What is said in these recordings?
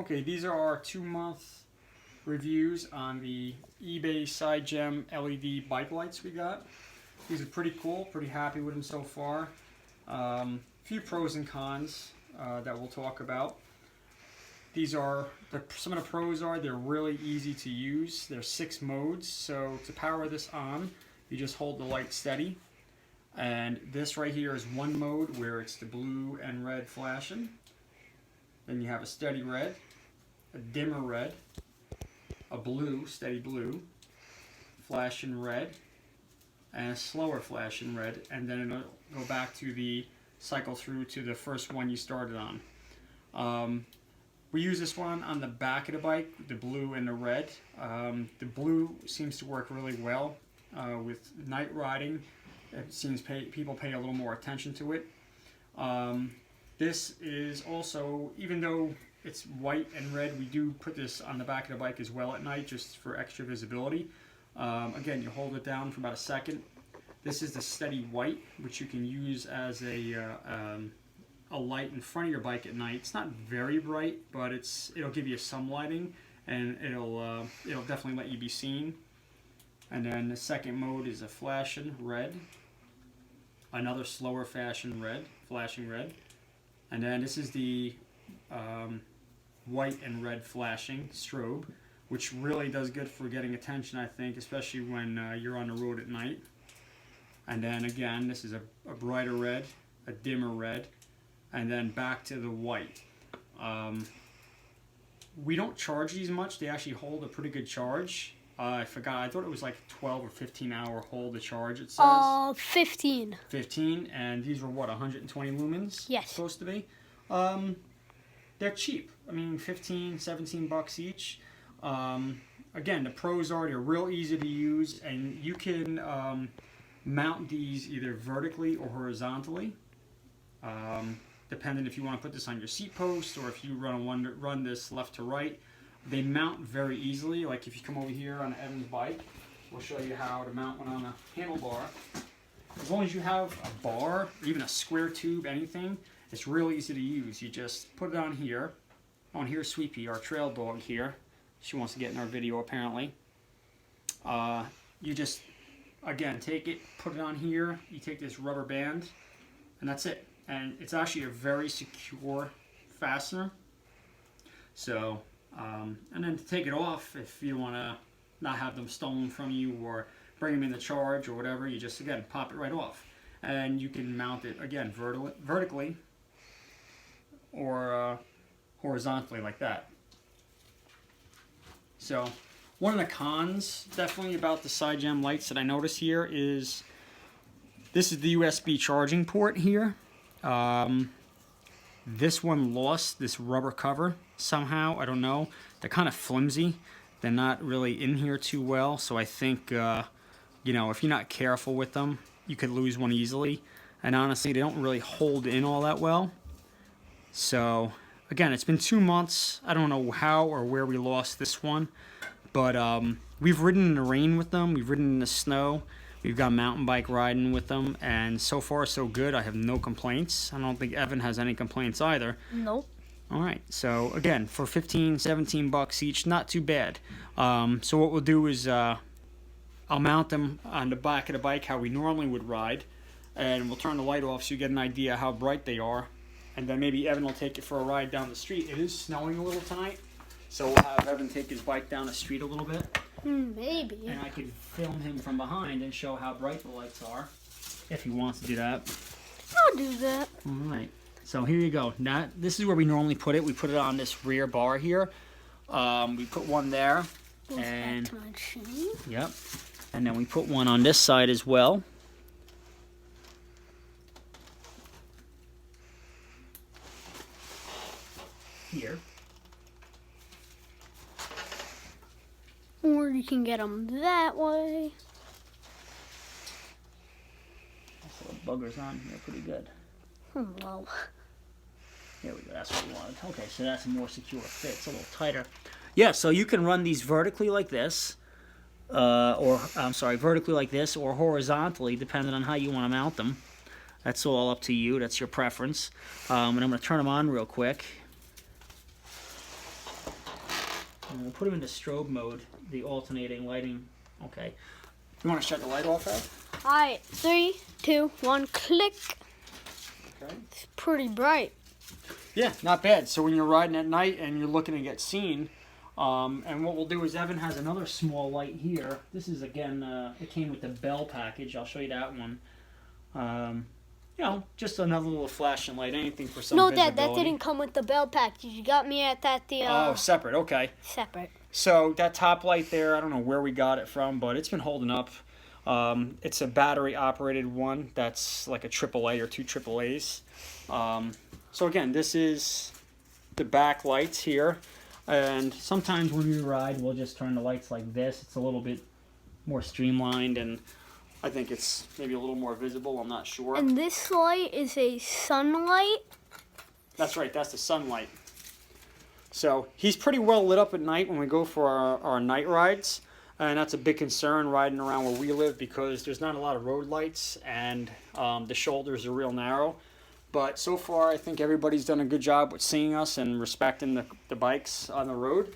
Okay, these are our 2-month reviews on the eBay Sigem LED bike lights we got. These are pretty cool, pretty happy with them so far. Few pros and cons that we'll talk about. These are, some of the pros are, they're really easy to use. There's 6 modes, so to power this on, you just hold the light steady. And this right here is one mode where it's the blue and red flashing. Then you have a steady red, a dimmer red, a blue, steady blue, flashing red, and a slower flashing red, and then it'll go back to the cycle through to the first one you started on. We use this one on the back of the bike, the blue and the red. The blue seems to work really well with night riding. It seems people pay a little more attention to it. This is also, even though it's white and red, we do put this on the back of the bike as well at night just for extra visibility. Again, you hold it down for about a second. This is the steady white, which you can use as a light in front of your bike at night. It's not very bright, but it'll give you some lighting, and it'll definitely let you be seen. And then the second mode is a flashing red, another slower flashing red, and then this is the white and red flashing strobe, which really does good for getting attention, I think, especially when you're on the road at night. And then again, this is a brighter red, a dimmer red, and then back to the white. We don't charge these much. They actually hold a pretty good charge. I forgot. I thought it was like 12 or 15 hour hold to charge, it says. 15. 15, and these were what, 120 lumens? Yes. Supposed to be. They're cheap. I mean, 15, 17 bucks each. Again, the pros are they're real easy to use, and you can mount these either vertically or horizontally, depending if you want to put this on your seat post or if you run this left to right. They mount very easily. Like if you come over here on Evan's bike, we'll show you how to mount one on a handlebar. As long as you have a bar, even a square tube, anything, it's real easy to use. You just put it on here. Oh, and here's Sweepy, our trail dog here. She wants to get in our video apparently. You just, again, take it, put it on here. You take this rubber band, and that's it. And it's actually a very secure fastener. So, and then to take it off, if you want to not have them stolen from you or bring them in the charge or whatever, you just, again, pop it right off. And you can mount it, again, vertically or horizontally like that. So, one of the cons, definitely, about the Sigem lights that I notice here is this is the USB charging port here. This one lost this rubber cover somehow. I don't know. They're kind of flimsy. They're not really in here too well. So I think, you know, if you're not careful with them, you could lose one easily. And honestly, they don't really hold in all that well. So, again, it's been 2 months. I don't know how or where we lost this one. But we've ridden in the rain with them. We've ridden in the snow. We've got mountain bike riding with them, and so far so good. I have no complaints. I don't think Evan has any complaints either. Nope. All right, so again, for 15, 17 bucks each, not too bad. So what we'll do is I'll mount them on the back of the bike how we normally would ride, and we'll turn the light off so you get an idea how bright they are. And then maybe Evan will take it for a ride down the street. It is snowing a little tonight, so we'll have Evan take his bike down the street a little bit. Maybe. And I could film him from behind and show how bright the lights are, if he wants to do that. I'll do that. All right. So here you go. Now, this is where we normally put it. We put it on this rear bar here. We put one there. And back to my chain. Yep. And then we put one on this side as well. Here. Or you can get them that way. So the buggers on here pretty good. Oh, wow. There we go. That's what we wanted. Okay, so that's a more secure fit. It's a little tighter. Yeah, so you can run these vertically like this, vertically like this, or horizontally, depending on how you want to mount them. That's all up to you. That's your preference. And I'm going to turn them on real quick. And we'll put them into strobe mode, the alternating lighting. Okay. You want to shut the light off, Ed? Alright, 3, 2, 1, click. Okay. It's pretty bright. Yeah, not bad. So when you're riding at night and you're looking to get seen, and what we'll do is Evan has another small light here. This is, again, it came with the Bell package. I'll show you that one. You know, just another little flashing light, anything for some No, visibility. Dad, that didn't come with the Bell package. You got me at that, Oh, separate, okay. separate. So that top light there, I don't know where we got it from, but it's been holding up. It's a battery-operated one that's like a AAA or 2 AAAs. So again, this is the back lights here. And sometimes when we ride, we'll just turn the lights like this. It's a little bit more streamlined, and I think it's maybe a little more visible. I'm not sure. And this light is a sunlight. That's right. That's the sunlight. So he's pretty well lit up at night when we go for our night rides. And that's a big concern riding around where we live because there's not a lot of road lights and the shoulders are real narrow. But so far, I think everybody's done a good job with seeing us and respecting the bikes on the road.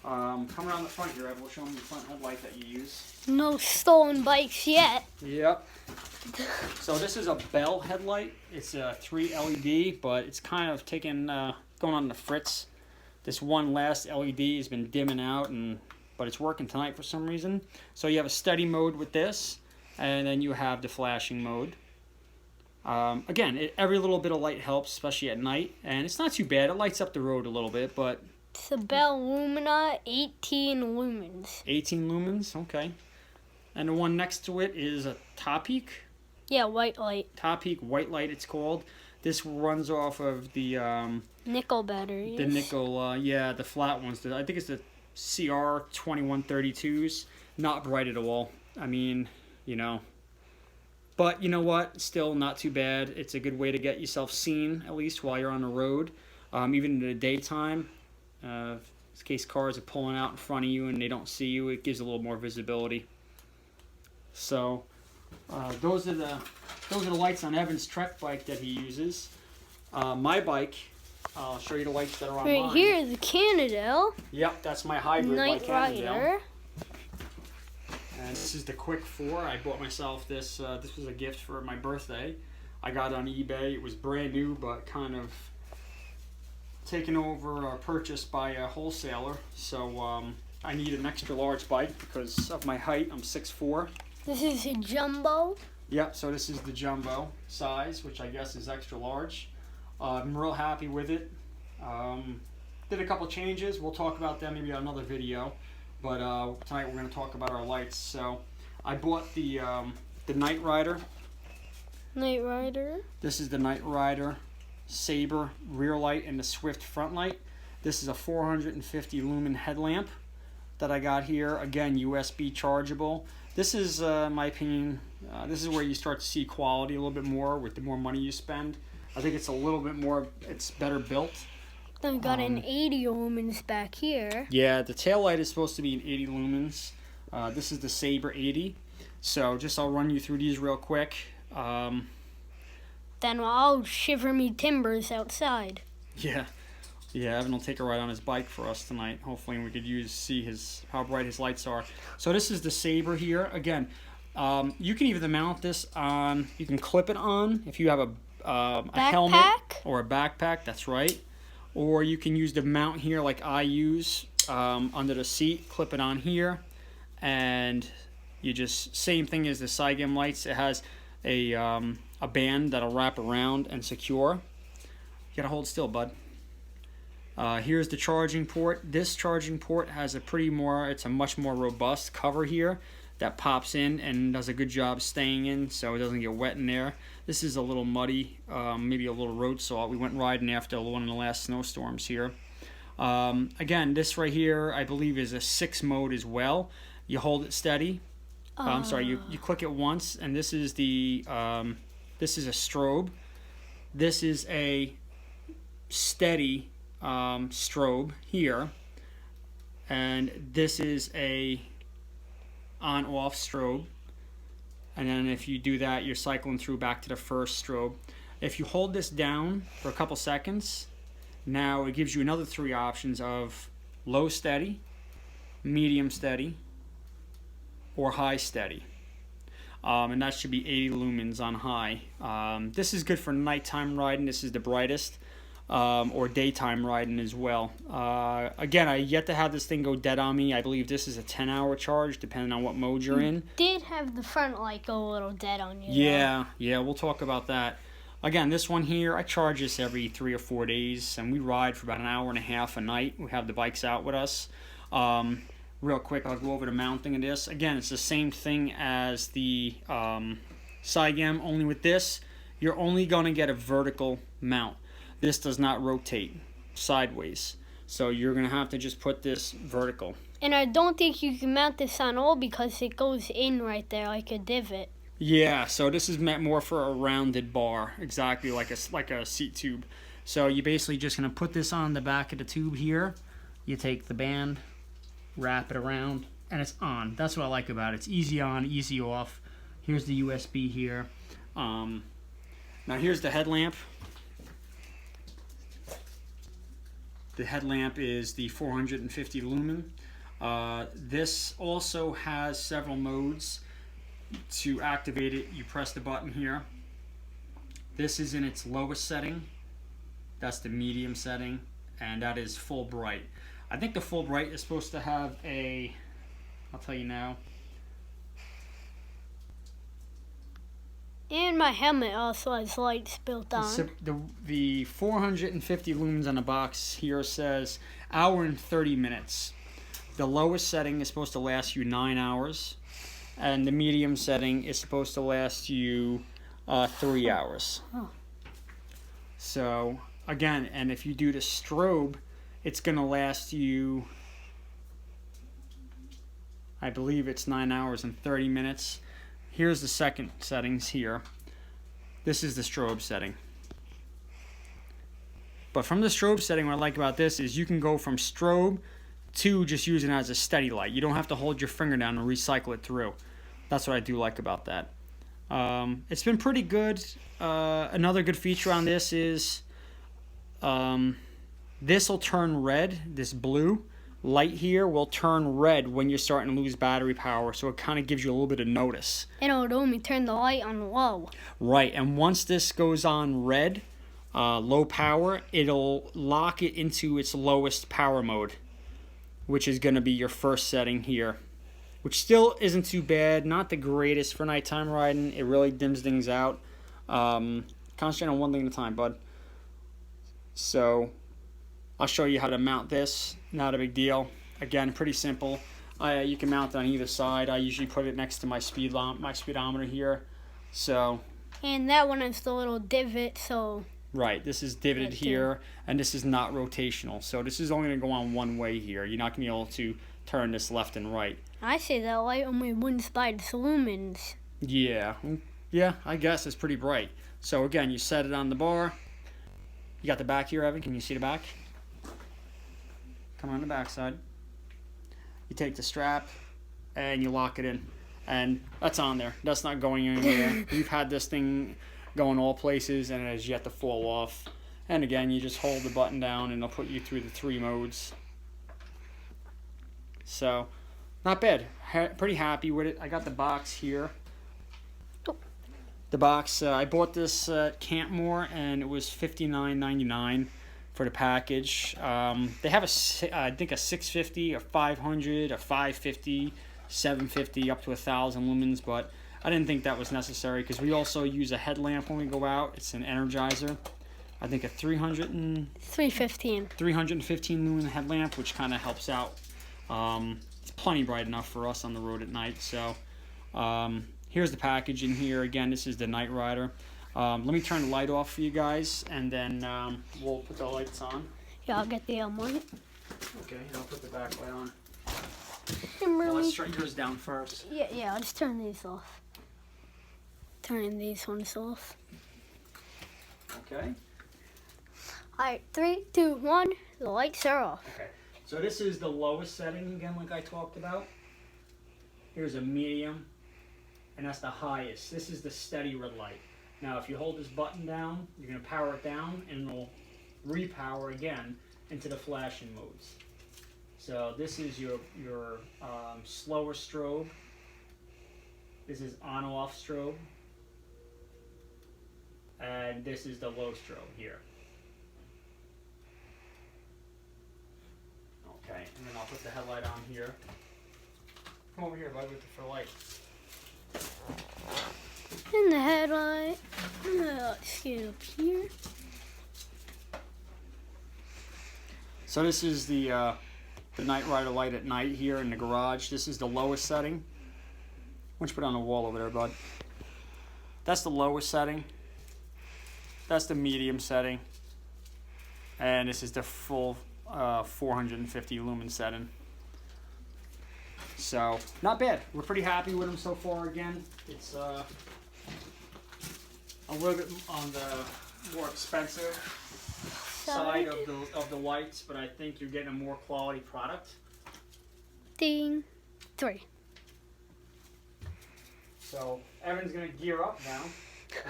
Come around the front here, Ed. We'll show them the front headlight that you use. No stolen bikes yet. Yep. So this is a Bell headlight. It's a 3 LED, but it's kind of taking going on the fritz. This one last LED has been dimming out, but it's working tonight for some reason. So you have a steady mode with this, and then you have the flashing mode. Again, every little bit of light helps, especially at night, and it's not too bad. It lights up the road a little bit, but... It's a Bell Lumina, 18 lumens. 18 lumens, okay. And the one next to it is a Topeak. Yeah, white light. Topeak White Light, it's called. This runs off of the... Nickel batteries. the nickel, yeah, the flat ones. I think it's the CR2132s. Not bright at all. I mean, you know... But you know what? Still not too bad. It's a good way to get yourself seen, at least while you're on the road. Even in the daytime, in case cars are pulling out in front of you and they don't see you, it gives a little more visibility. So those are the lights on Evan's Trek bike that he uses. My bike, I'll show you the lights that are on right mine. here is the Cannondale. Yep, that's my hybrid Nite bike, Cannondale. Rider. And this is the Quick 4. I bought myself this. This was a gift for my birthday. I got it on eBay. It was brand new, but kind of taken over or purchased by a wholesaler. So I need an extra large bike because of my height. I'm 6'4". This is a jumbo. Yep, so this is the jumbo size, which I guess is extra large. I'm real happy with it. Did a couple changes. We'll talk about them maybe on another video. But tonight we're going to talk about our lights. So I bought the Nite Rider. Nite Rider. This is the Nite Rider Saber rear light and the Swift front light. This is a 450 lumen headlamp that I got here. Again, USB chargeable. This is, in my opinion, this is where you start to see quality a little bit more with the more money you spend. I think it's a little bit more, it's better built. Then we got an 80 lumens back here. Yeah, the tail light is supposed to be an 80 lumens. This is the Saber 80. So just I'll run you through these real quick. Then I'll shiver me timbers outside. Yeah, Evan will take a ride on his bike for us tonight. Hopefully we could see how bright his lights are. So this is the Saber here. Again, you can either mount this on, you can clip it on if you have a helmet or a backpack. That's right. Or you can use the mount here like I use under the seat, clip it on here, and you just, same thing as the Sigem lights. It has a band that'll wrap around and secure. You gotta hold still, bud. Here's the charging port. This charging port has it's a much more robust cover here that pops in and does a good job staying in so it doesn't get wet in there. This is a little muddy, maybe a little road salt. We went riding after one of the last snowstorms here. Again, this right here, I believe, is a 6 mode as well. You hold it steady. I'm sorry, you click it once, and this is this is a strobe. This is a steady strobe here, and this is a on-off strobe. And then if you do that, you're cycling through back to the first strobe. If you hold this down for a couple seconds, now it gives you another 3 options of low steady, medium steady, or high steady. And that should be 80 lumens on high. This is good for nighttime riding. This is the brightest. Or daytime riding as well. Again, I yet to have this thing go dead on me. I believe this is a 10-hour charge, depending on what mode you're in. Did have the front light go a little dead on you. Yeah, we'll talk about that. Again, this one here, I charge this every 3 or 4 days, and we ride for about an hour and a half a night. We have the bikes out with us. Real quick, I'll go over the mounting of this. Again, it's the same thing as the Sigem, only with this, you're only going to get a vertical mount. This does not rotate sideways. So you're going to have to just put this vertical. And I don't think you can mount this on all because it goes in right there like a divot. Yeah, so this is meant more for a rounded bar, exactly like a seat tube. So you're basically just going to put this on the back of the tube here. You take the band, wrap it around, and it's on. That's what I like about it. It's easy on, easy off. Here's the USB here. Now here's the headlamp. The headlamp is the 450 lumen. This also has several modes. To activate it, you press the button here. This is in its lowest setting. That's the medium setting, and that is full bright. I think the full bright is supposed to have a, I'll tell you now. And my helmet also has lights built on. The 450 lumens on the box here says hour and 30 minutes. The lowest setting is supposed to last you 9 hours. And the medium setting is supposed to last you 3 hours. Oh. So, again, and if you do the strobe, it's going to last you, I believe it's 9 hours and 30 minutes. Here's the second settings here. This is the strobe setting. But from the strobe setting, what I like about this is you can go from strobe to just using it as a steady light. You don't have to hold your finger down and recycle it through. That's what I do like about that. It's been pretty good. Another good feature on this is this will turn red. This blue light here will turn red when you're starting to lose battery power, so it kind of gives you a little bit of notice. And it would only turn the light on low. Right, and once this goes on red, low power, it'll lock it into its lowest power mode, which is going to be your first setting here. Which still isn't too bad, not the greatest for nighttime riding. It really dims things out. Concentrate on one thing at a time, bud. So, I'll show you how to mount this. Not a big deal. Again, pretty simple. You can mount it on either side. I usually put it next to my speedometer here. So. And that one has the little divot, so. Right, this is divoted here, and this is not rotational. So this is only going to go on one way here. You're not going to be able to turn this left and right. I say that light only wins by the lumens. Yeah, I guess it's pretty bright. So again, you set it on the bar. You got the back here, Evan. Can you see the back? Come on the back side. You take the strap and you lock it in. And that's on there. That's not going anywhere. We've had this thing going all places and it has yet to fall off. And again, you just hold the button down and it'll put you through the 3 modes. So, not bad. Pretty happy with it. I got the box here. The box, I bought this at Campmor and it was $59.99 for the package. They have I think a 650, a 500, a 550, 750, up to 1,000 lumens, but I didn't think that was necessary because we also use a headlamp when we go out. It's an energizer. I think a 315 lumen headlamp, which kind of helps out. It's plenty bright enough for us on the road at night. So here's the package in here. Again, this is the Nite Rider. Let me turn the light off for you guys, and then we'll put the lights on. Yeah, I'll get the one. Okay, I'll put the back light on. Really... Let's shut yours down first. Yeah, I'll just turn these off. Turning these ones off. Okay. Alright, 3, 2, 1, the lights are off. Okay, so this is the lowest setting again, like I talked about. Here's a medium, and that's the highest. This is the steady red light. Now, if you hold this button down, you're going to power it down, and it'll repower again into the flashing modes. So this is your slower strobe. This is on-off strobe. And this is the low strobe here. Okay, and then I'll put the headlight on here. Come over here, bud, for the light. And the headlight. Let's get up here. So this is the Nite Rider light at night here in the garage. This is the lowest setting. Why don't you put it on the wall over there, bud? That's the lowest setting. That's the medium setting. And this is the full 450 lumen setting. So, not bad. We're pretty happy with them so far again. It's a little bit on the more expensive side of the lights, but I think you're getting a more quality product. Ding. 3. So Evan's gonna gear up now,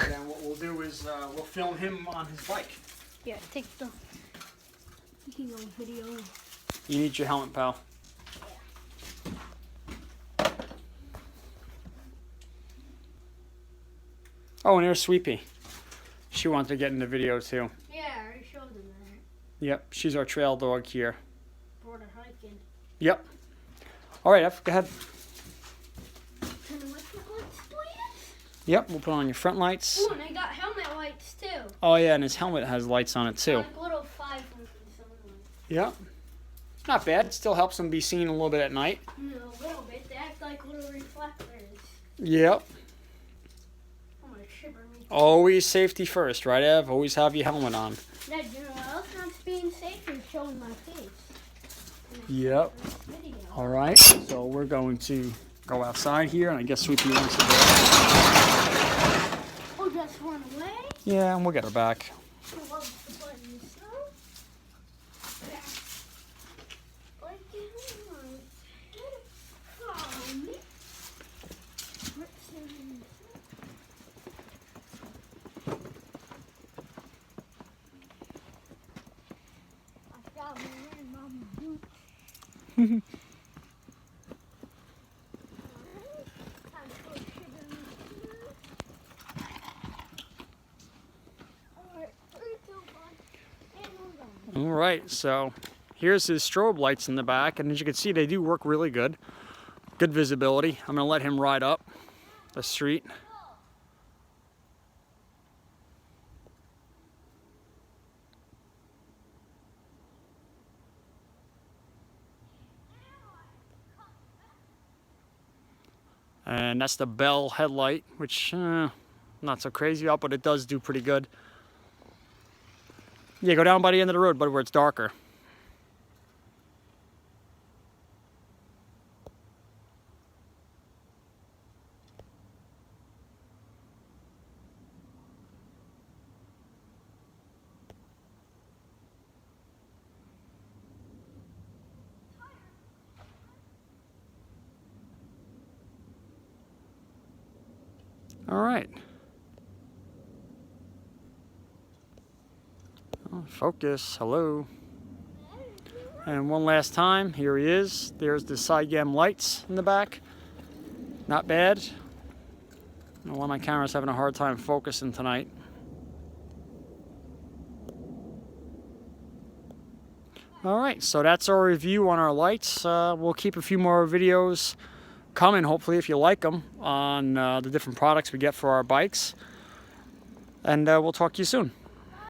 and then what we'll do is we'll film him on his bike. Yeah, take the video. You need your helmet, pal. Oh, and there's Sweepy. She wanted to get in the video too. Yeah, I already showed them that. Yep, she's our trail dog here. Brought her hiking. Yep. All right, Ev, go ahead. Turn the lights on, please. Yep, we'll put on your front lights. Ooh, and I got helmet lights too. Oh yeah, and his helmet has lights on it too. Like little 5 ones. Yep. Not bad. Still helps them be seen a little bit at night. No, a little bit. They act like little reflectors. Yep. I'm gonna shiver me. Always safety first, right, Ev? Always have your helmet on. That else not being safe is showing my face. Yep. All right. So we're going to go outside here, and I guess Sweepy wants to go. Oh, just run away? Yeah, and we'll get her back. I love the buttons, so. Yeah. Like it on. Follow me. I got me wearing my boots. All right, so here's his strobe lights in the back, and as you can see, they do work really good. Good visibility. I'm gonna let him ride up the street. And that's the Bell headlight, which not so crazy about, but it does do pretty good. Yeah, go down by the end of the road, but where it's darker. All right. Oh, focus, hello. And one last time, here he is. There's the Sigem lights in the back. Not bad. One of my camera's having a hard time focusing tonight. All right, so that's our review on our lights. We'll keep a few more videos coming, hopefully, if you like them, on the different products we get for our bikes. And we'll talk to you soon.